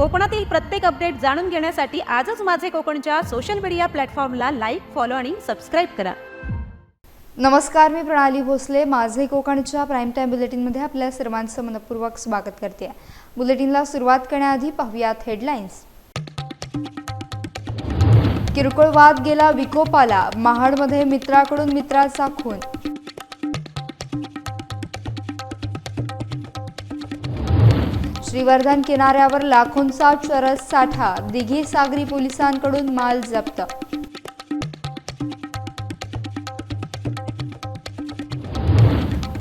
कोकणातील प्रत्येक अपडेट जाणून घेण्यासाठी आजच माझे कोकणच्या सोशल मीडिया प्लॅटफॉर्मला लाईक, फॉलो आणि सबस्क्राईब करा। नमस्कार, मी प्रणाली भोसले माझे कोकणच्या प्राईम टाइम बुलेटिनमध्ये आपल्या सर्वांचं मनपूर्वक स्वागत करते। बुलेटिनला सुरुवात करण्याआधी पाहूयात हेडलाईन्स। किरकोळ वाद गेला विकोपाला, महाडमध्ये मित्राकडून मित्राचा खून। श्रीवर्धन किनाऱ्यावर लाखोंचा चरस साठा, दिघी सागरी पोलिसांकडून माल जप्त।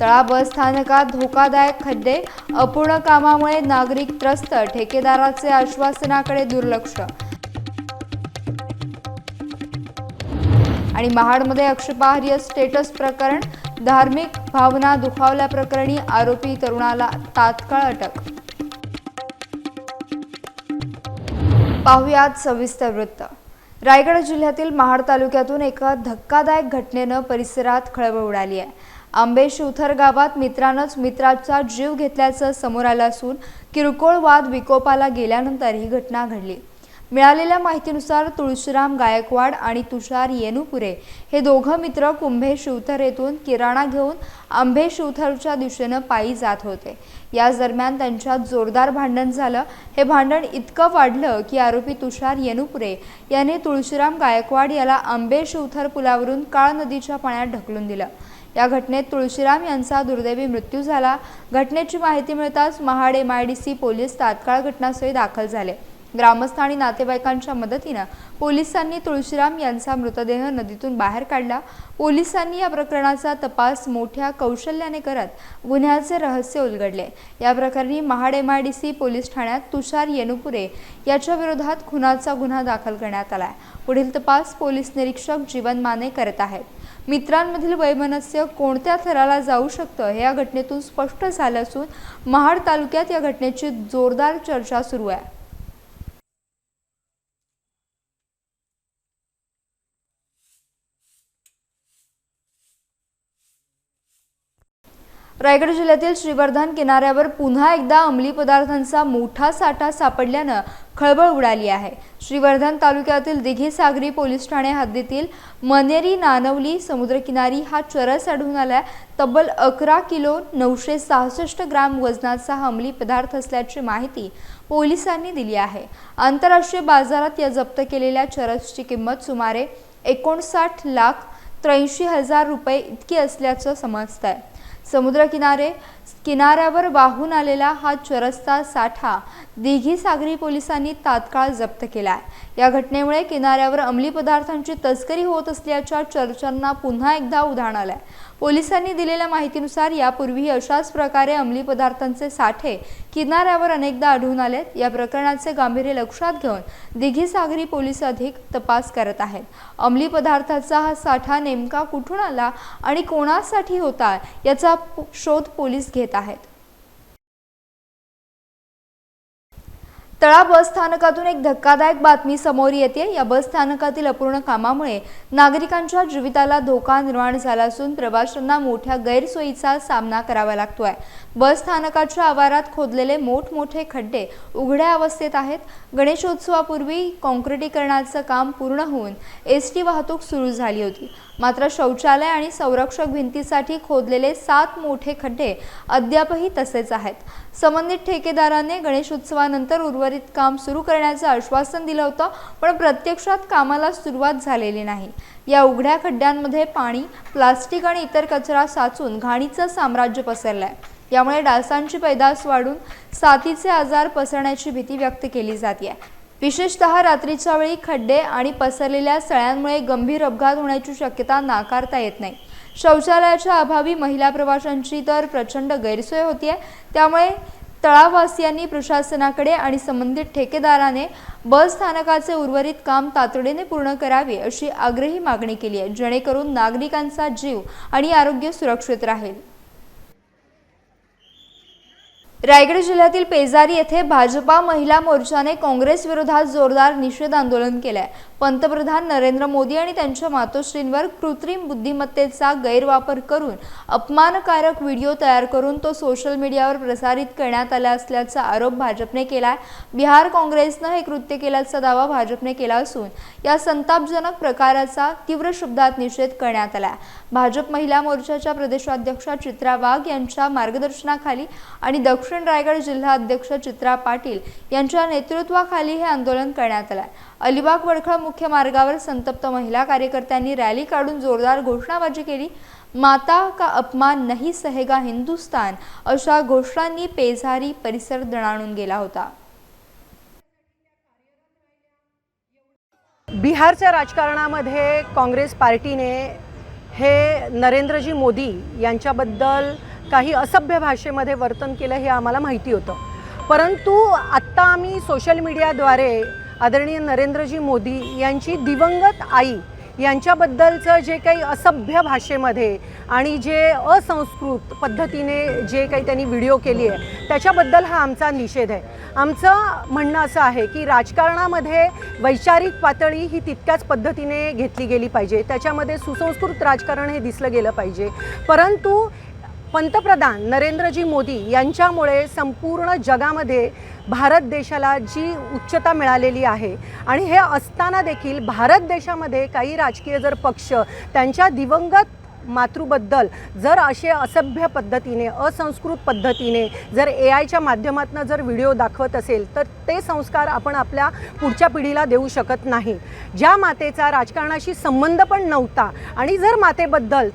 तळा बस स्थानकात धोकादायक खड्डे, अपूर्ण कामामुळे नागरिक त्रस्त, ठेकेदाराचे आश्वासनाकडे दुर्लक्ष। आणि महाडमध्ये आक्षेपार्ह स्टेटस प्रकरण, धार्मिक भावना दुखावल्याप्रकरणी आरोपी तरुणाला तात्काळ अटक। पाहुयात सविस्तर वृत्त। रायगड जिल्ह्यातील महाड तालुक्यातून एका धक्कादायक घटनेनं परिसरात खळबळ उडाली आहे। आंबे शिवथर गावात मित्रानंच मित्राचा जीव घेतल्याचं समोर आलं असून किरकोळ वाद विकोपाला गेल्यानंतर ही घटना घडली। मिळालेल्या माहितीनुसार तुळशीराम गायकवाड आणि तुषार येनुपुरे हे दोघं मित्र कुंभे शिवथर येथून किराणा घेऊन आंबे शिवथरच्या दिशेनं पायी जात होते। याच दरम्यान त्यांच्यात जोरदार भांडण झालं। हे भांडण इतकं वाढलं की आरोपी तुषार येनुपुरे याने तुळशीराम गायकवाड याला आंबे शिवथर पुलावरून काळ नदीच्या पाण्यात ढकलून दिलं। या घटनेत तुळशीराम यांचा दुर्दैवी मृत्यू झाला। घटनेची माहिती मिळताच महाड MIDC पोलीस तात्काळ घटनास्थळी दाखल झाले। ग्रामस्थ आणि नातेवाईकांच्या मदतीने पोलिसांनी तुळशीराम यांचा मृतदेह नदीतून बाहेर काढला। पोलिसांनी या प्रकरणाचा तपास मोठ्या कौशल्याने करत गुन्ह्याचे रहस्य उलगडले। या प्रकरणी महाड MIDC पोलीस ठाण्यात तुषार येनुपुरे याच्या विरोधात खुनाचा गुन्हा दाखल करण्यात आलाय। पुढील तपास पोलीस निरीक्षक जीवन माने करत आहेत। मित्रांमधील वैमनस्य कोणत्या थराला जाऊ शकतं हे या घटनेतून स्पष्ट झालं असून महाड तालुक्यात या घटनेची जोरदार चर्चा सुरू आहे। रायगड जिल्ह्यातील श्रीवर्धन किनाऱ्यावर पुन्हा एकदा अंमली पदार्थांचा मोठा साठा सापडल्यानं खळबळ उडाली आहे। श्रीवर्धन तालुक्यातील दिघी सागरी पोलीस ठाणे हद्दीतील मनेरी नानवली समुद्रकिनारी हा चरस आढळून आलाय। तब्बल 11 किलो 966 ग्राम वजनाचा हा अंमली पदार्थ असल्याची माहिती पोलिसांनी दिली आहे। आंतरराष्ट्रीय बाजारात या जप्त केलेल्या चरसची किंमत सुमारे 59,83,000 रुपये इतकी असल्याचं समजतंय। समुद्र किनाऱ्यावर वाहून आलेला हा चरसचा साठा दिघी सागरी पोलिसांनी तात्काळ जप्त केला। या घटनेमुळे किनाऱ्यावर अंमली पदार्थांची तस्करी होत असल्याच्या चर्चांना पुन्हा एकदा उधाण आलंय। पोलिसांनी दिलेल्या माहितीनुसार यापूर्वी अशाच प्रकारे अंमली पदार्थांचे साठे किनाऱ्यावर अनेकदा आढळून आलेत। या प्रकरणाचे गांभीर्य लक्षात घेऊन दिघी सागरी पोलीस अधिक तपास करत आहेत। अंमली पदार्थाचा हा साठा नेमका कुठून आला आणि कोणासाठी होता याचा शोध पोलीस घेत आहेत। तळा बस स्थानकातून एक धक्कादायक बातमी समोर येते। या बस स्थानकातील अपूर्ण कामामुळे नागरिकांच्या जीविताला धोका निर्माण झाला असून प्रवाशांना मोठ्या गैरसोयीचा सामना करावा लागतोय। बस स्थानकाच्या आवारात खोदलेले मोठमोठे खड्डे उघड्या अवस्थेत आहेत। गणेशोत्सवापूर्वी काँक्रिटीकरणाचं काम पूर्ण होऊन ST वाहतूक सुरू झाली होती, मात्र शौचालय आणि संरक्षक भिंतीसाठी खोदलेले 7 मोठे खड्डे अद्यापही तसेच आहेत। संबंधित ठेकेदाराने गणेशोत्सवानंतर उर्वरित काम सुरू करण्याचं आश्वासन दिलं होतं, पण प्रत्यक्षात कामाला सुरुवात झालेली नाही। या उघड्या खड्ड्यांमध्ये पाणी, प्लास्टिक आणि इतर कचरा साचून घाणीचं साम्राज्य पसरलंय। यामुळे डासांची पैदास वाढून साथीचे आजार पसरण्याची भीती व्यक्त केली जाते। विशेषतः रात्रीच्या वेळी खड्डे आणि पसरलेल्या सळ्यांमुळे गंभीर अपघात होण्याची शक्यता नाकारता येत नाही। शौचालयाच्या अभावी महिला प्रवाशांची तर प्रचंड गैरसोय होतीये। त्यामुळे तळावासियांनी प्रशासनाकडे आणि संबंधित ठेकेदाराने बस स्थानकाचे उर्वरित काम तातडीने पूर्ण करावे अशी आग्रही मागणी केली आहे, जेणेकरून नागरिकांचा जीव आणि आरोग्य सुरक्षित राहील। रायगड जिल्ह्यातील पेजारी येथे भाजपा महिला मोर्चाने काँग्रेस विरोधात जोरदार निषेध आंदोलन केले। पंतप्रधान नरेंद्र मोदी आणि त्यांच्या मातोश्रींवर कृत्रिम बुद्धिमत्तेचा गैरवापर करून अपमानकारक व्हिडिओ तयार करून तो सोशल मीडियावर प्रसारित करण्यात आला असल्याचा आरोप भाजपने केलाय। बिहार काँग्रेसने हे कृत्य केल्याचा दावा भाजपने केला असून या संतापजनक प्रकाराचा तीव्र शब्दात निषेध करण्यात आला। भाजप महिला मोर्चाच्या प्रदेशाध्यक्षा चित्रा वाघ यांच्या मार्गदर्शनाखाली आणि दक्षिण रायगड जिल्हा अध्यक्ष चित्रा पाटील यांच्या नेतृत्वाखाली हे आंदोलन करण्यात आले। अलिबाग वडखळ मुख्य मार्गावर संतप्त महिला कार्यकर्त्यांनी रॅली काढून जोरदार घोषणाबाजी केली। माता का अपमान नहीं सहेगा हिंदुस्तान अशा घोषणांनी पेझारी परिसर दणाणून गेला होता। बिहारच्या राजकारणामध्ये काँग्रेस पार्टीने हे नरेंद्रजी मोदी यांच्याबद्दल काही असभ्य भाषेमध्ये वर्तन केलं हे आम्हाला माहिती होतं, परंतु आत्ता आम्ही सोशल मीडियाद्वारे आदरणीय नरेंद्रजी मोदी यांची दिवंगत आई यांच्याबद्दलचं जे काही असभ्य भाषेमध्ये आणि जे असंस्कृत पद्धतीने जे काही त्यांनी व्हिडिओ केली आहे त्याच्याबद्दल हा आमचा निषेध आहे। आमचं म्हणणं असं आहे की राजकारणामध्ये वैचारिक पातळी ही तितक्याच पद्धतीने घेतली गेली पाहिजे, त्याच्यामध्ये सुसंस्कृत राजकारण हे दिसलं गेलं पाहिजे, परंतु पंतप्रधान नरेंद्रजी मोदी यांच्यामुळे संपूर्ण जगामध्ये भारत देशाला जी उच्चता मिळालेली आहे आणि हे असताना देखील भारत देशामध्ये काही राजकीय जर पक्ष त्यांच्या दिवंगत मातृबद्दल जर असे असभ्य पद्धतीने असंस्कृत पद्धतीने जर AIच्या माध्यमातून जर व्हिडिओ दाखवत असेल तर ते संस्कार आपण आपल्या पुढच्या पिढीला देऊ शकत नाही। ज्या मातेचा राजकारणाशी संबंध पण नव्हता आणि जर मातेबद्दल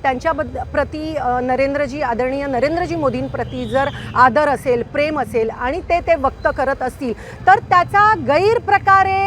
प्रती आदरणीय नरेंद्रजी मोदींप्रती जर आदर असेल, प्रेम असेल आणि ते व्यक्त करत असतील तर त्याचा गैरप्रकारे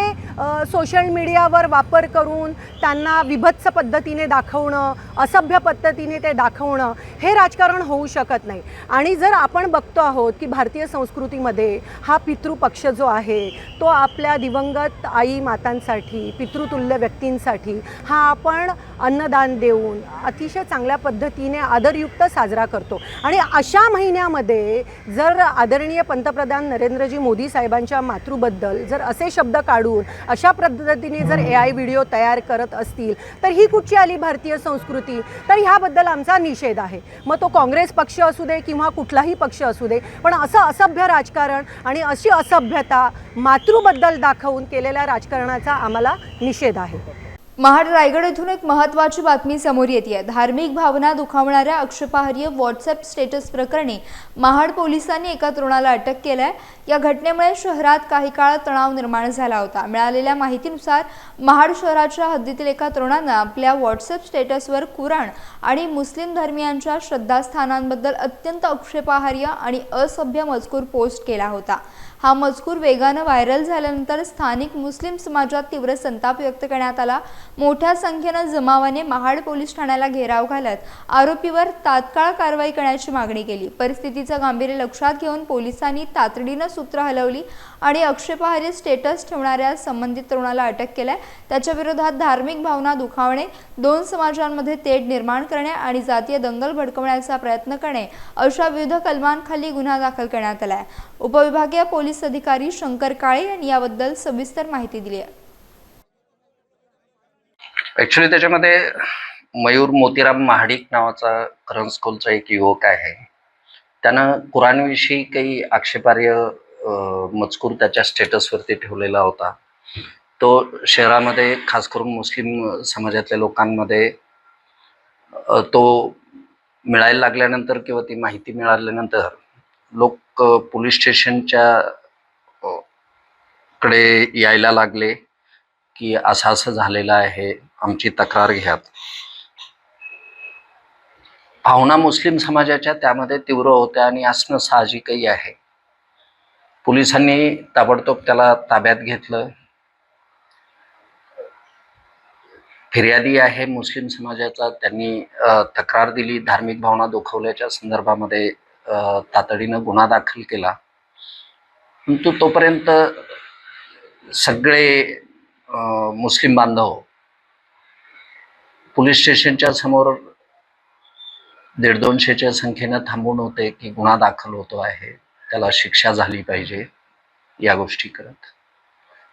सोशल मीडियावर वापर करून त्यांना विभत्स पद्धतीने दाखवणं, असभ्य पद्धतीने ते दाखवणं हे राजकारण होऊ शकत नाही। आणि जर आपण बघतो आहोत की भारतीय संस्कृतीमध्ये हा पितृपक्ष जो आहे तो आपल्या दिवंगत आई मातांसाठी, पितृतुल्य व्यक्तींसाठी हा आपण अन्नदान देऊन अतिशय चांगल्या पद्धतीने आदरयुक्त साजरा करतो। आणि अशा महिन्यामध्ये जर आदरणीय पंतप्रधान नरेंद्रजी मोदी साहेबांच्या मातृबद्दल जर असे शब्द काढून अशा पद्धतीने जर AI व्हिडिओ तयार करत असतील तर ही कुठची आली भारतीय संस्कृती? तर ह्याबद्दल आमचा निषेध आहे। मग तो काँग्रेस पक्ष असू दे किंवा कुठलाही पक्ष असू दे, पण असं असभ्य राजकारण आणि अशी असभ्यता मातृबद्दल दाखवून केलेल्या राजकारणाचा आम्हाला निषेध आहे। महाड रायगड येथून एक महत्त्वाची बातमी समोर येते। धार्मिक भावना दुखावणाऱ्या आक्षेपार्ह व्हॉट्सअप स्टेटस प्रकरणी महाड पोलिसांनी एका तरुणाला अटक केली आहे। या घटनेमुळे शहरात काही काळ तणाव निर्माण झाला होता। मिळालेल्या माहितीनुसार महाड शहराच्या हद्दीतील एका तरुणाने आपल्या व्हॉट्सअप स्टेटसवर कुराण आणि मुस्लिम धर्मियांच्या श्रद्धास्थानांबद्दल अत्यंत आक्षेपार्ह आणि असभ्य मजकूर पोस्ट केला होता। हा मजकूर वेगाने व्हायरल झाल्यानंतर स्थानिक मुस्लिम समाजात तीव्र संताप व्यक्त करण्यात आला। मोठ्या संख्येने जमावाने महाड पोलीस ठाण्याला घेराव घालत आरोपीवर तात्काळ कारवाई करण्याची मागणी केली। परिस्थितीचे गांभीर्य लक्षात घेऊन पोलिसांनी तातडीने सूत्र हलवली आणि आक्षेपार्ह स्टेटस ठेवणाऱ्या संबंधित तरुणाला अटक केली। त्याच्या विरोधात धार्मिक भावना दुखावणे, दोन समाजांमध्ये तेढ निर्माण करणे आणि जातीय दंगल भडकवण्याचा प्रयत्न करणे अशा विविध कलमांखाली गुन्हा दाखल करण्यात आला आहे। उपविभागीय पोलीस अधिकारी शंकर काळे यांनी याबद्दल सविस्तर माहिती दिली आहे। ऍक्च्युली त्याच्यामध्ये मयूर मोतीराम महाडिक नावाचा करंजकोलचा एक युवक आहे। त्यानं कुराणविषयी काही आक्षेपार्ह मजकूर त्याच्या स्टेटसवरती ठेवलेला होता। तो शहरामध्ये खास करून मुस्लिम समाजातल्या लोकांमध्ये तो मिळायला लागल्यानंतर किंवा ती माहिती मिळाल्यानंतर लोक पोलीस स्टेशनच्या कडे यायला लागले की असं झालेलं आहे, आमची तक्रार घ्या। भावना मुस्लिम समाजाच्या त्यामध्ये तीव्र होत्या आणि असणं साहजिकही आहे। पोलिसांनी ताबडतोब त्याला ताब्यात घेतलं। फिर्यादी आहे मुस्लिम समाजाचा, त्यांनी तक्रार दिली, धार्मिक भावना दुखावल्याच्या संदर्भामध्ये तातडीनं गुन्हा दाखल केला। परंतु तोपर्यंत सगळे मुस्लिम बांधव पोलीस स्टेशनच्या समोर 150-200च्या संख्येनं थांबून होते की गुन्हा दाखल होतो आहे, त्याला शिक्षा झाली पाहिजे या गोष्टी करत।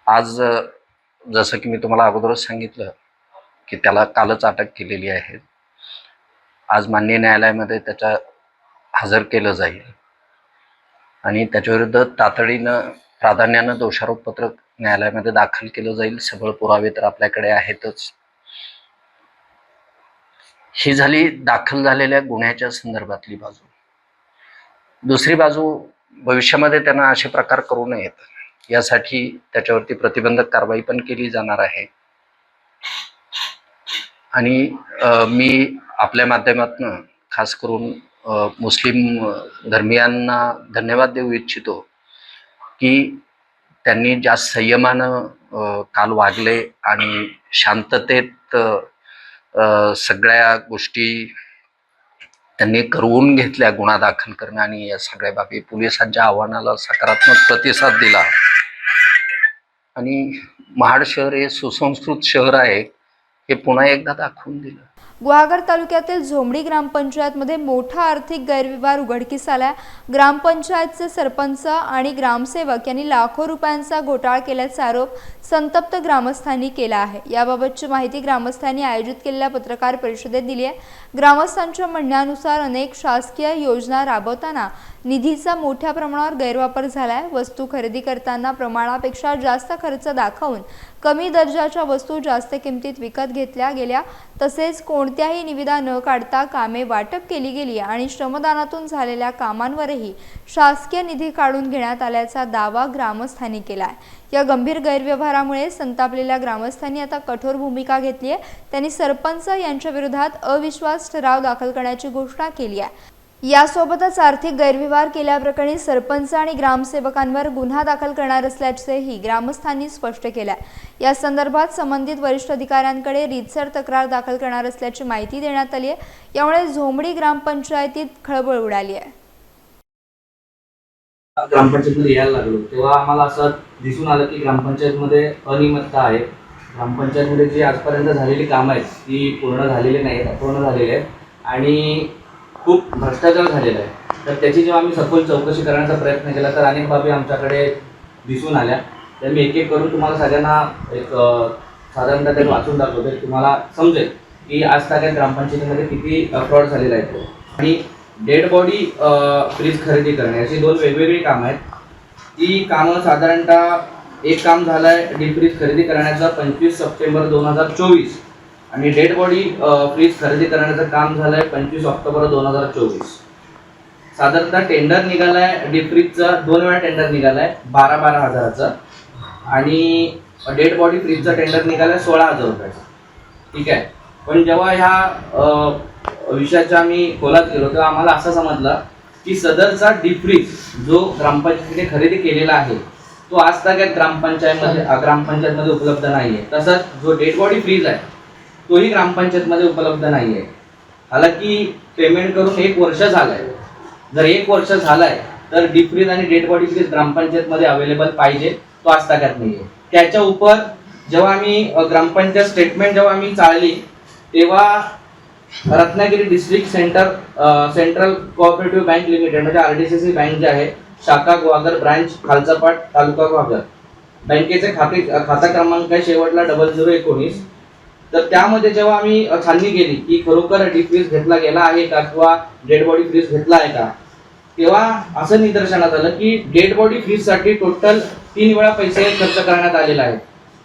आज जसं की मी तुम्हाला अगोदरच सांगितलं की त्याला कालच अटक केलेली आहे. आज माननीय न्यायालयामध्ये त्याच्या हजर केलं जाईल आणि त्याच्याविरुद्ध तातडीनं प्राधान्यानं दोषारोपपत्र न्यायालयामध्ये दाखल केलं जाईल. सबळ पुरावे तर आपल्याकडे आहेतच. ही झाली दाखल झालेल्या गुन्ह्याच्या संदर्भातली बाजू. दुसरी बाजू, भविष्यामध्ये त्यांना असे प्रकार करू नयेत यासाठी त्याच्यावरती प्रतिबंधक कारवाई पण केली जाणार आहे. आणि मी आपल्या माध्यमातून खास करून मुस्लिम धर्मियांना धन्यवाद देऊ इच्छितो की त्यांनी ज्या संयमानं काल वागले आणि शांततेत सगळ्या गोष्टी त्यांनी करवून घेतल्या, गुन्हा दाखल करणं आणि या सगळ्या बाबी पोलिसांच्या आव्हानाला सकारात्मक प्रतिसाद दिला. आणि महाड शहर हे सुसंस्कृत शहर आहे हे पुन्हा एकदा दाखवून दिलं. गुहागर तालुक्यातील झोमडी ग्रामपंचायतमध्ये मोठा आर्थिक गैरव्यवहार उघडकीस आला. ग्रामपंचायतचे सरपंच आणि ग्रामसेवक यांनी लाखो रुपयांचा घोटाळा केल्याचा आरोप संतप्त ग्रामस्थांनी केला आहे. याबाबतची माहिती ग्रामस्थांनी आयोजित केलेल्या पत्रकार परिषदेत दिली आहे. ग्रामस्थांच्या म्हणण्यानुसार अनेक शासकीय योजना राबवताना निधीचा मोठ्या प्रमाणावर गैरवापर झालाय. वस्तू खरेदी करताना प्रमाणापेक्षा जास्त खर्च दाखवून कमी दर्जाच्या वस्तू जास्त किमतीत विकत घेतल्या गेल्या. तसेच कोणत्याही निविदा न काढता कामे वाटप केली गेली आणि श्रमदानातून झालेल्या कामांवरही शासकीय निधी काढून घेण्यात आल्याचा दावा ग्रामस्थांनी केला आहे. या गंभीर गैरव्यवहारामुळे संतापलेल्या ग्रामस्थांनी आता कठोर भूमिका घेतली आहे. त्यांनी सरपंच यांच्या विरोधात अविश्वास ठराव दाखल करण्याची घोषणा केली आहे. यासोबतच आर्थिक गैरव्यवहार केल्याप्रकरणी सरपंच आणि ग्रामसेवकांवर गुन्हा दाखल करणार असल्याचेही ग्रामस्थांनी स्पष्ट केले आहे. या संदर्भात संबंधित वरिष्ठ अधिकाऱ्यांकडे रीतसर तक्रार दाखल करणार असल्याची माहिती देण्यात आली आहे. यामुळे झोमडी ग्रामपंचायतीत खळबळ उडाली आहे. ग्रामपंचायतमध्ये यायला लागलो तेव्हा आम्हाला असं दिसून आलं की ग्रामपंचायतमध्ये अनियमितता आहे. ग्रामपंचायतमध्ये जी आजपर्यंत झालेली कामं आहेत ती पूर्ण झालेली नाहीत, अपूर्ण झालेली आहेत आणि खूप भ्रष्टाचार झालेला आहे. तर त्याची जेव्हा आम्ही सखोल चौकशी करण्याचा प्रयत्न केला तर अनेक बाबी आमच्याकडे दिसून आल्या. तर मी एक एक करून तुम्हाला सगळ्यांना एक साधारणतः ते वाचून दाखवतो, तुम्हाला समजेल की आज तागायत ग्रामपंचायतीमध्ये किती फ्रॉड झालेला आहे तो. आणि डेड बॉडी फ्रीज खरेदी करणे अशी दोन वेगवेगळी कामं आहेत. ती कामं साधारणतः एक काम झालं आहे डीप फ्रीज खरेदी करण्याचं 25 सप्टेंबर 2024 आणि डेड बॉडी फ्रीज खरेदी करण्याचं काम झालं आहे 25 ऑक्टोबर 2024. साधारणतः टेंडर निघाला आहे डीप फ्रीजचा, 2 वेळा टेंडर निघाला आहे 12-12 हजाराचं आणि डेड बॉडी फ्रीजचा टेंडर निघाला आहे 16,000 रुपयाचा. ठीक आहे. पण जेव्हा ह्या विषयाच्या आम्ही खोलात गेलो तेव्हा आम्हाला असं समजलं की सदरचा डीप फ्रीज जो ग्रामपंचायतीने खरेदी केलेला आहे तो आज तागायत ग्रामपंचायतमध्ये उपलब्ध नाही आहे. तसंच जो डेड बॉडी फ्रीज आहे तोही ग्रामपंचायतमध्ये उपलब्ध नाही आहे. हालाकी पेमेंट करून 1 वर्ष झालं आहे. जर 1 वर्ष झालं आहे तर डीप फ्रीज आणि डेड बॉडी फ्रीज ग्रामपंचायतमध्ये अवेलेबल पाहिजे, तो आज तागायत नाही आहे. त्याच्या उपर जेव्हा आम्ही ग्रामपंचायत स्टेटमेंट जेव्हा आम्ही चाळली तेव्हा Ratnagiri district central cooperative bank limited म्हणजे RDCC बँक जे आहे, शाखा गुहागर ब्रांच खालचापाट तालुका गुहागर, बँकेचे खाता क्रमांक आहे शेवटला 0019. तर त्यामध्ये जेव्हा आम्ही छाननी केली की खरोखर डीप फ्रीज घेतला गेला आहे का किंवा डेड बॉडी फ्रीज घेतला आहे का, तेव्हा असं निदर्शनात आलं की डेड बॉडी फ्रीजसाठी टोटल 3 वेळा पैसे खर्च करण्यात आलेला आहे.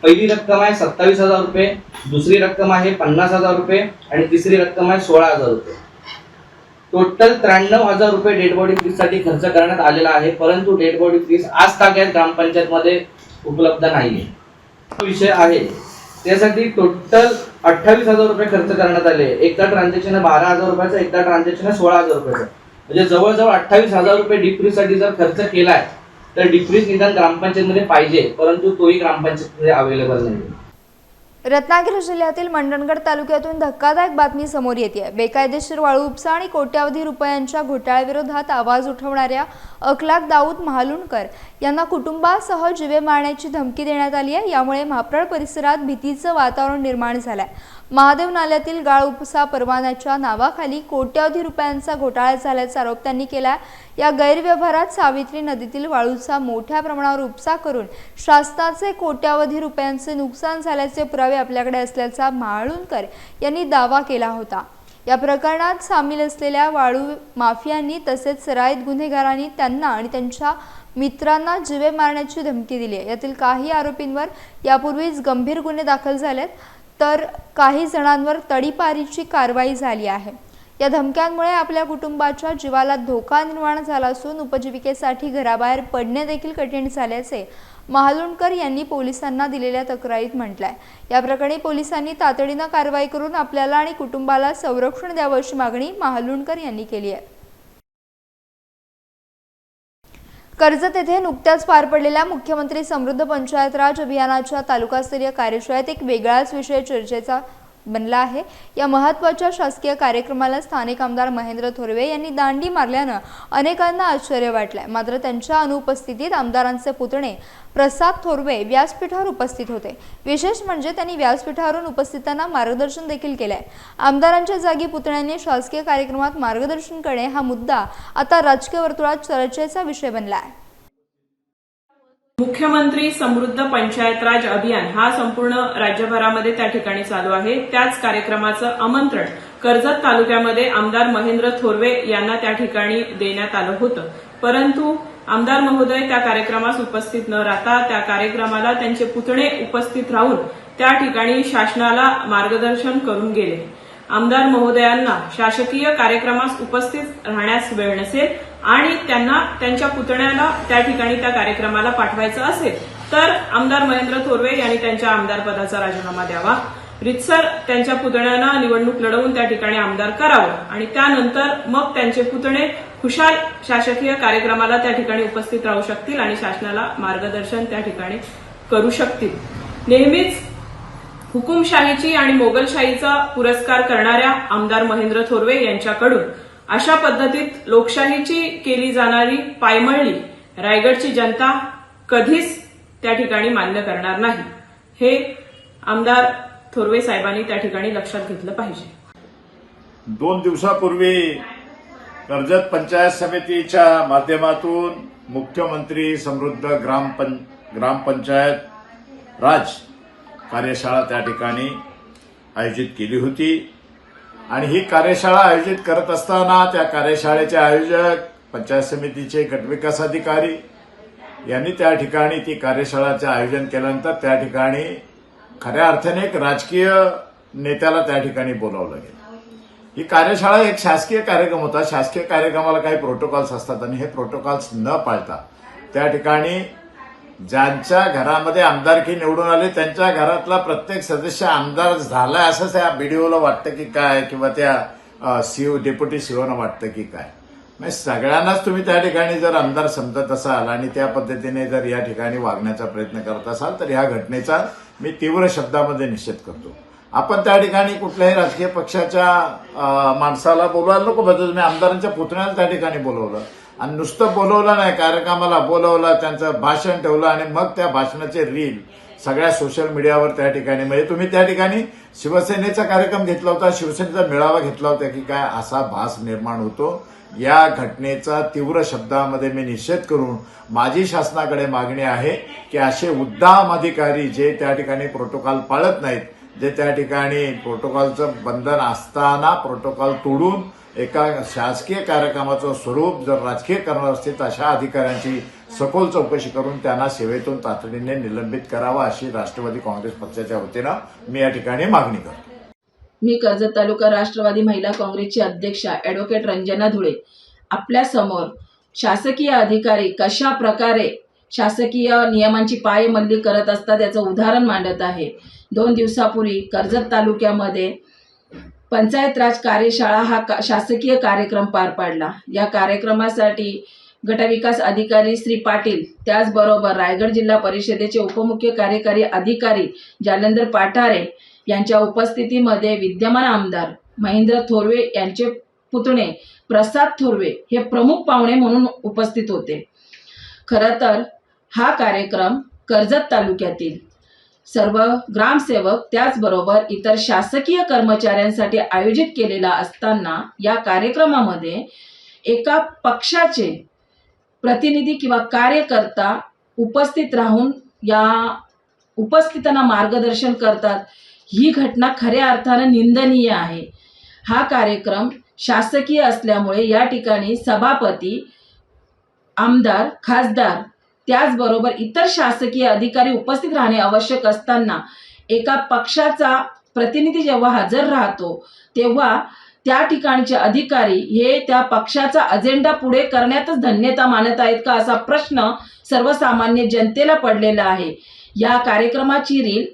पहिली रक्कम आहे 27,000 रुपये, दुसरी रक्कम आहे 50,000 रुपये आणि तिसरी रक्कम आहे 16,000 रुपये. टोटल 93,000 रुपये डेड बॉडी फ्रीजसाठी खर्च करण्यात आलेला आहे. परंतु डेड बॉडी फ्रीज आज तागायत ग्रामपंचायतमध्ये उपलब्ध नाहीये. विषय आहे त्यासाठी टोटल 28,000 रुपये खर्च करण्यात आले. एका ट्रान्झॅक्शन 12,000 रुपयाचा, एका ट्रान्झॅक्शन 16,000 रुपयाचा, म्हणजे जवळजवळ 28,000 रुपये डीप फ्रीजसाठी जर खर्च केलाय तर डीप फ्रीज निदान ग्रामपंचायतमध्ये पाहिजे, परंतु तोही ग्रामपंचायतमध्ये अवेलेबल नाही. रत्नागिरी जिल्ह्यातील मंडणगड तालुक्यातून धक्कादायक बातमी समोर येते. बेकायदेशीर वाळू उपसा आणि कोट्यावधी रुपयांच्या घोटाळ्याविरोधात आवाज उठवणाऱ्या अखलाक दाऊद महालुणकर यांना कुटुंबासह जीवे मारण्याची धमकी देण्यात आली आहे. यामुळे म्हाप्रळ परिसरात भीतीचं वातावरण निर्माण झालंय. महादेव नाल्यातील गाळ उपसा परवान्याच्या नावाखाली कोट्यावधी रुपयांचा घोटाळा झाल्याचा आरोप त्यांनी केला. या गैरव्यवहारात सावित्री नदीतील वाळूचा मोठ्या प्रमाणावर उपसा करून शासनाचे कोट्यावधी रुपयांचे नुकसान झाल्याचे पुरावे आपल्याकडे असल्याचा महालुणकर यांनी दावा केला होता. या प्रकरणात सामील असलेल्या वाळू माफियांनी तसेच सराईत गुन्हेगारांनी त्यांना आणि त्यांच्या मित्रांना जीवे मारण्याची धमकी दिली आहे. यातील काही आरोपींवर यापूर्वीच गंभीर गुन्हे दाखल झालेत, तर काही जणांवर तडीपारीची कारवाई झाली आहे. या धमक्यांमुळे आपल्या कुटुंबाच्या जीवाला धोका निर्माण झाला असून उपजीविकेसाठी घराबाहेर पडणे देखील कठीण झाल्याचे महालुणकर यांनी पोलिसांना दिलेल्या तक्रारीत म्हटलंय. या प्रकरणी पोलिसांनी तातडीनं कारवाई करून आपल्याला आणि कुटुंबाला संरक्षण द्यावं अशी मागणी महालुणकर यांनी केली आहे. कर्जत येथे नुकत्याच पार पडलेल्या मुख्यमंत्री समृद्ध पंचायत राज अभियानाच्या तालुकास्तरीय कार्यशाळेत एक वेगळाच विषय चर्चेचा बनला आहे. या महत्त्वाच्या शासकीय कार्यक्रमाला स्थानिक आमदार महेंद्र थोरवे यांनी दांडी मारल्यानं अनेकांना आश्चर्य वाटलंय. मात्र त्यांच्या अनुपस्थितीत आमदारांचे पुतणे प्रसाद थोरवे व्यासपीठावर उपस्थित होते. विशेष म्हणजे त्यांनी व्यासपीठावरून उपस्थितांना मार्गदर्शन देखील केलंय. आमदारांच्या जागी पुतण्यांनी शासकीय कार्यक्रमात मार्गदर्शन करणे हा मुद्दा आता राजकीय वर्तुळात चर्चेचा विषय बनला आहे. मुख्यमंत्री समृद्ध पंचायत राज अभियान हा संपूर्ण राज्यभरामध्ये त्या ठिकाणी चालू आहे. त्याच कार्यक्रमाचं आमंत्रण कर्जत तालुक्यामध्ये आमदार महेंद्र थोरवे यांना त्या ठिकाणी देण्यात आलं होतं. परंतु आमदार महोदय त्या कार्यक्रमास उपस्थित न राहता त्या कार्यक्रमाला त्यांचे पुतणे उपस्थित राहून त्या ठिकाणी शासनाला मार्गदर्शन करून गेले. आमदार महोदयांना शासकीय कार्यक्रमास उपस्थित राहण्यास वेळ नसेल आणि त्यांना त्यांच्या पुतण्याला त्या ठिकाणी त्या कार्यक्रमाला पाठवायचं असेल तर आमदार महेंद्र थोरवे यांनी त्यांच्या आमदार पदाचा राजीनामा द्यावा. रितसर त्यांच्या पुतण्यांना निवडणूक लढवून त्या ठिकाणी आमदार करावं आणि त्यानंतर मग त्यांचे पुतणे खुशाल शासकीय कार्यक्रमाला त्या ठिकाणी उपस्थित राहू शकतील आणि शासनाला मार्गदर्शन त्या ठिकाणी करू शकतील. नेहमीच हुकुमशाहीची आणि मोगलशाहीचा पुरस्कार करणाऱ्या आमदार महेंद्र थोरवे यांच्याकडून अशा पद्धतीत लोकशाहीची केली जाणारी पायमळणी रायगडची जनता कधीच त्या ठिकाणी मान्य करणार नाही. हे आमदार थोरवे साहेबांनी त्या ठिकाणी लक्षात घेतलं पाहिजे. 2 दिवसापूर्वी कर्जत पंचायत समितीच्या माध्यमातून मुख्यमंत्री समृद्ध ग्रामपंचायत राज कार्यशाळा त्या ठिकाणी आयोजित केली होती आणि ही कार्यशाळा आयोजित करत असताना त्या कार्यशाळेचे आयोजक पंचायत समितीचे गटविकास अधिकारी यांनी त्या ठिकाणी ती कार्यशाळाचे आयोजन केल्यानंतर त्या ठिकाणी खऱ्या अर्थाने एक राजकीय नेत्याला त्या ठिकाणी बोलावलं गेलं. ही कार्यशाळा एक शासकीय कार्यक्रम होता. शासकीय कार्यक्रमाला काही प्रोटोकॉल्स असतात आणि हे प्रोटोकॉल्स न पाळता त्या ठिकाणी ज्यांच्या घरामध्ये आमदारकी निवडून आले त्यांच्या घरातला प्रत्येक सदस्य आमदार झालाय असं त्या बीडीओला वाटतं की काय किंवा त्या डेप्युटी सीओना वाटतं की काय. म्हणजे सगळ्यांनाच तुम्ही त्या ठिकाणी जर आमदार समजत असाल आणि त्या पद्धतीने जर या ठिकाणी वागण्याचा प्रयत्न करत असाल तर ह्या घटनेचा मी तीव्र शब्दामध्ये निषेध करतो. आपण त्या ठिकाणी कुठल्याही राजकीय पक्षाच्या माणसाला बोलवायला नको पाहिजे. तुम्ही आमदारांच्या पुतण्याला त्या ठिकाणी बोलवलं आणि नुसतं बोलवलं नाही, कार्यक्रमाला बोलवलं, त्यांचं भाषण ठेवलं आणि मग त्या भाषणाचे रील सगळ्या सोशल मीडियावर त्या ठिकाणी म्हणजे तुम्ही त्या ठिकाणी शिवसेनेचा कार्यक्रम घेतला होता, शिवसेनेचा मेळावा घेतला होता की काय असा भास निर्माण होतो. या घटनेचा तीव्र शब्दामध्ये मी निषेध करून माझी शासनाकडे मागणी आहे की असे उद्दाम अधिकारी जे त्या ठिकाणी प्रोटोकॉल पाळत नाहीत, जे त्या ठिकाणी प्रोटोकॉलचं बंधन असताना प्रोटोकॉल तोडून एका शासकीय कार्यक्रमाचं स्वरूप जर राजकीय करणार असतील तर अशा अधिकाऱ्यांची सखोल चौकशी करून त्यांना सेवेतून तातडीने निलंबित करावा अशी राष्ट्रवादी काँग्रेस पक्षाच्या वतीनं मी या ठिकाणी मागणी करतो. मी कर्जत तालुका राष्ट्रवादी महिला काँग्रेसची अध्यक्षा ॲडव्होकेट रंजना धुळे आपल्या समोर शासकीय अधिकारी कशा प्रकारे शासकीय नियमांची पायमल्ली करत असतात याचं उदाहरण मांडत आहे. 2 दिवसापूर्वी कर्जत तालुक्यामध्ये पंचायत राज कार्यशाळा हा शासकीय कार्यक्रम पार पाडला. या कार्यक्रमासाठी गटविकास अधिकारी श्री पाटील, त्याचबरोबर रायगड जिल्हा परिषदेचे उपमुख्य कार्यकारी अधिकारी जालंधर पाठारे यांच्या उपस्थितीमध्ये विद्यमान आमदार महेंद्र थोरवे यांचे पुतणे प्रसाद थोरवे हे प्रमुख पाहुणे म्हणून उपस्थित होते. खरं तर हा कार्यक्रम कर्जत तालुक्यातील सर्व ग्रामसेवक त्याचबरोबर इतर शासकीय कर्मचाऱ्यांसाठी आयोजित केलेला असताना या कार्यक्रमामध्ये एका पक्षाचे प्रतिनिधी किंवा कार्यकर्ता उपस्थित राहून या उपस्थितांना मार्गदर्शन करतात. ही घटना खऱ्या अर्थानं निंदनीय आहे. हा कार्यक्रम शासकीय असल्यामुळे या ठिकाणी सभापती, आमदार, खासदार त्याचबरोबर इतर शासकीय अधिकारी उपस्थित राहणे आवश्यक असताना एका पक्षाचा प्रतिनिधी जेव्हा हजर राहतो तेव्हा त्या ठिकाणचे अधिकारी हे त्या पक्षाचा अजेंडा पुढे करण्यातच धन्यता मानत आहेत का असा प्रश्न सर्वसामान्य जनतेला पडलेला आहे. या कार्यक्रमाची रील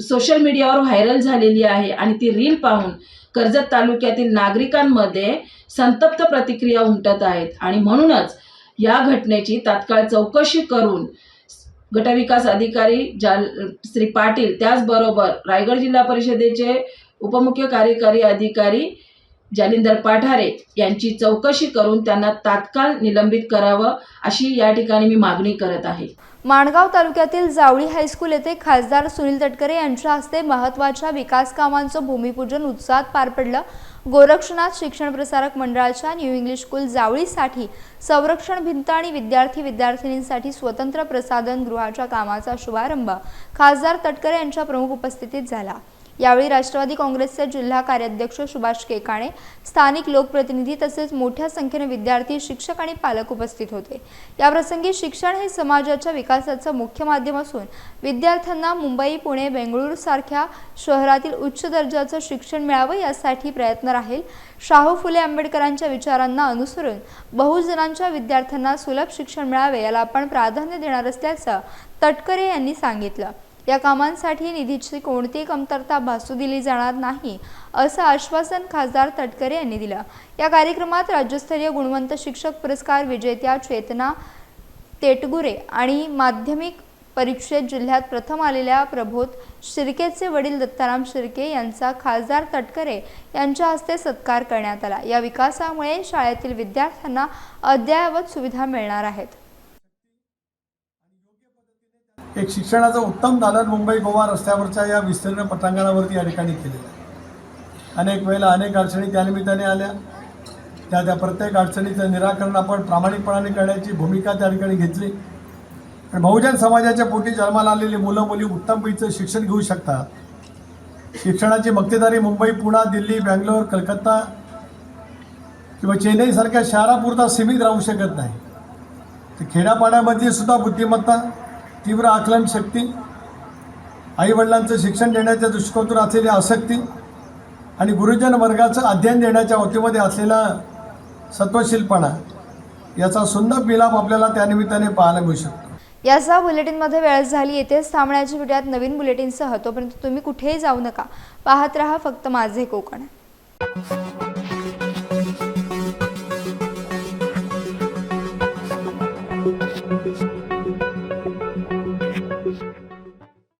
सोशल मीडियावर व्हायरल झालेली आहे आणि ती रील पाहून कर्जत तालुक्यातील नागरिकांमध्ये संतप्त प्रतिक्रिया उमटत आहेत आणि म्हणूनच या घटनेची तात्काळ चौकशी करून गटविकास अधिकारी श्री पाटील त्याचबरोबर रायगड जिल्हा परिषदेचे उपमुख्य कार्यकारी अधिकारी जालिंदर पाठारे यांची चौकशी करून त्यांना तात्काळ निलंबित करावं अशी या ठिकाणी मी मागणी करत आहे. माणगाव तालुक्यातील जावळी हायस्कूल येथे खासदार सुनील तटकरे यांच्या हस्ते महत्त्वाच्या विकास कामांचं भूमिपूजन उत्साहात पार पडलं. गोरक्षनाथ शिक्षण प्रसारक मंडळाच्या न्यू इंग्लिश स्कूल जावळीसाठी संरक्षण भिंत आणि विद्यार्थी-विद्यार्थिनींसाठी स्वतंत्र प्रसाधन गृहाच्या कामाचा शुभारंभ खासदार तटकरे यांच्या प्रमुख उपस्थितीत झाला. यावेळी राष्ट्रवादी काँग्रेसचे जिल्हा कार्याध्यक्ष सुभाष केकाणे, स्थानिक लोकप्रतिनिधी तसेच मोठ्या संख्येने विद्यार्थी, शिक्षक आणि पालक उपस्थित होते. याप्रसंगी शिक्षण हे समाजाच्या विकासाचं मुख्य माध्यम असून विद्यार्थ्यांना मुंबई, पुणे, बेंगळुरू सारख्या शहरातील उच्च दर्जाचं शिक्षण मिळावं यासाठी प्रयत्न राहील. शाहू फुले आंबेडकरांच्या विचारांना अनुसरून बहुजनांच्या विद्यार्थ्यांना सुलभ शिक्षण मिळावे याला आपण प्राधान्य देणार असल्याचं तटकरे यांनी सांगितलं. या कामांसाठी निधीची कोणतीही कमतरता भासू दिली जाणार नाही असं आश्वासन खासदार तटकरे यांनी दिलं. या कार्यक्रमात राज्यस्तरीय गुणवंत शिक्षक पुरस्कार विजेत्या चेतना तेटगुरे आणि माध्यमिक परीक्षेत जिल्ह्यात प्रथम आलेल्या प्रबोध शिर्केचे वडील दत्ताराम शिर्के यांचा खासदार तटकरे यांच्या हस्ते सत्कार करण्यात आला. या विकासामुळे शाळेतील विद्यार्थ्यांना अद्ययावत सुविधा मिळणार आहेत. एक शिक्षणाचं उत्तम दालन मुंबई गोवा रस्त्यावरच्या या विस्तीर्ण पटांगणावरती या ठिकाणी केलेलं आहे. अनेक वेळेला अनेक अडचणी त्यानिमित्ताने आल्या. त्या प्रत्येक अडचणीचं निराकरण आपण प्रामाणिकपणाने करण्याची भूमिका त्या ठिकाणी घेतली. आणि बहुजन समाजाच्या पोटी जन्माला आलेली मुलं मुली उत्तमपैकीचं शिक्षण घेऊ शकतात. शिक्षणाची मक्तेदारी मुंबई, पुणे, दिल्ली, बँगलोर, कलकत्ता किंवा चेन्नईसारख्या शहरापुरता सीमित राहू शकत नाही. तर खेड्यापाड्यामध्ये सुद्धा बुद्धिमत्ता, तीव्र आकलन शक्ती, आईवडिलांचं शिक्षण देण्याच्या दृष्टिकोनातून असलेली आसक्ती आणि गुरुजन वर्गाचं अध्ययन देण्याच्या वतीमध्ये असलेला सत्वशीलपणा याचा सुंदर मिलाप आपल्याला त्यानिमित्ताने पाहायला मिळू शकतो. यासह बुलेटिनमध्ये वेळ झाली. येथेच थांबण्याची भेटूयात नवीन बुलेटिनसह. तोपर्यंत तुम्ही कुठेही जाऊ नका. पाहत रहा फक्त माझे कोकण.